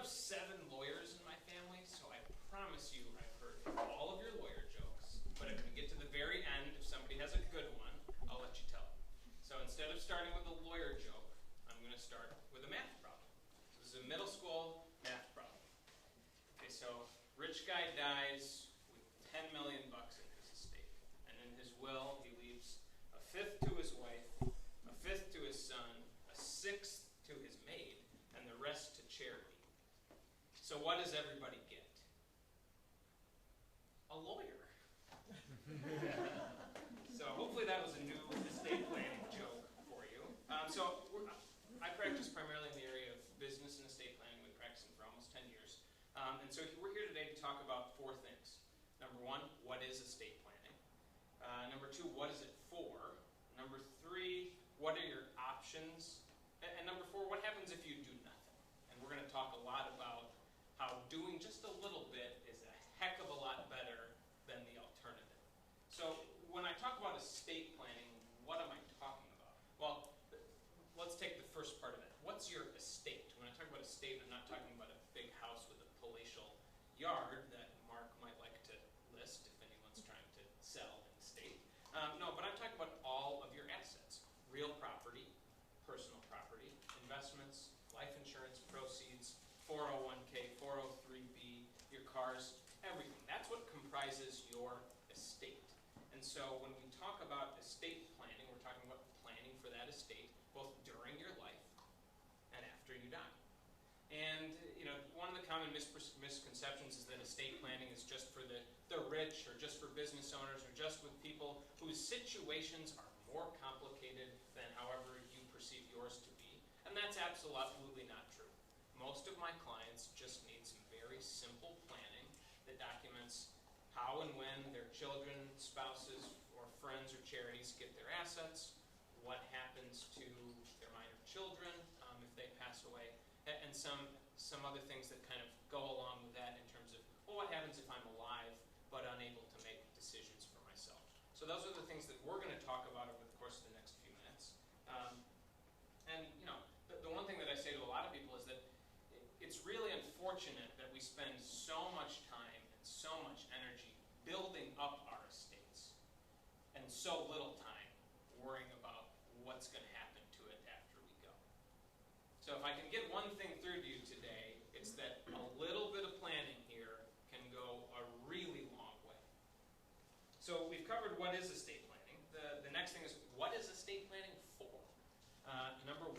have 7 lawyers in my family, so I promise you I've heard all of your lawyer jokes. But if we get to the very end, if somebody has a good one, I'll let you tell it. So instead of starting with a lawyer joke, I'm going to start with a math problem. So this is a middle school math problem. Okay, so rich guy dies with $10 million in his estate. And in his will, he leaves a fifth to his wife, a fifth to his son, a sixth to his maid, and the rest to charity. So what does everybody get? A lawyer. So hopefully that was a new estate planning joke for you. I practice primarily in the area of business and estate planning. We've been practicing for almost 10 years. And so we're here today to talk about 4 things. Number 1, what is estate planning? Number 2, what is it for? Number 3, what are your options? And number 4, what happens if you do nothing? And we're going to talk a lot about how doing just a little bit is a heck of a lot better than the alternative. So when I talk about estate planning, what am I talking about? Well, let's take the first part of it. What's your estate? When I talk about estate, I'm not talking about a big house with a palatial yard that Mark might like to list if anyone's trying to sell an estate. No, but I'm talking about all of your assets. Real property, personal property, investments, life insurance, proceeds, 401k, 403b, your cars, everything. That's what comprises your estate. And so when we talk about estate planning, we're talking about planning for that estate, both during your life and after you die. And one of the common misconceptions is that estate planning is just for the rich, or just for business owners, or just with people whose situations are more complicated than however you perceive yours to be. And that's absolutely not true. Most of my clients just need some very simple planning that documents how and when their children, spouses, or friends or charities get their assets, what happens to their minor children if they pass away, and some other things that kind of go along with that in terms of, well, what happens if I'm alive but unable to make decisions for myself? So those are the things that we're going to talk about over the course of the next few minutes. The one thing that I say to a lot of people is that it's really unfortunate that we spend so much time and so much energy building up our estates and so little time worrying about what's going to happen to it after we go. So if I can get one thing through to you today, it's that a little bit of planning here can go a really long way. So we've covered what is estate planning. The next thing is, what is estate planning for? Number 1,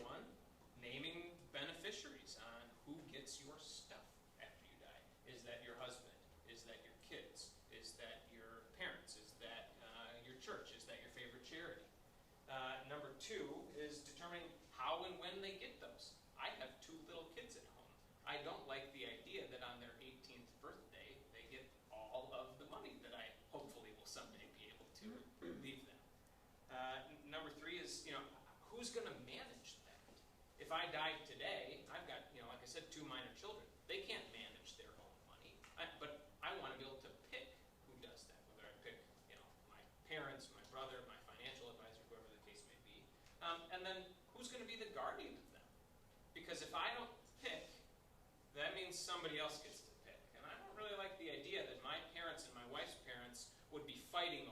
naming beneficiaries on who gets your stuff after you die. Is that your husband? Is that your kids? Is that your parents? Is that your church? Is that your favorite charity? Number 2 is determining how and when they get those. I have 2 little kids at home. I don't like the idea that on their 18th birthday they get all of the money that I hopefully will someday be able to leave them. Number 3 is, who's going to manage that? If I died today, I've got, like I said, 2 minor children. They can't manage their own money, but I want to be able to pick who does that, whether I pick, my parents, my brother, my financial advisor, whoever the case may be. And then who's going to be the guardian of them? Because if I don't pick, that means somebody else gets to pick. And I don't really like the idea that my parents and my wife's parents would be fighting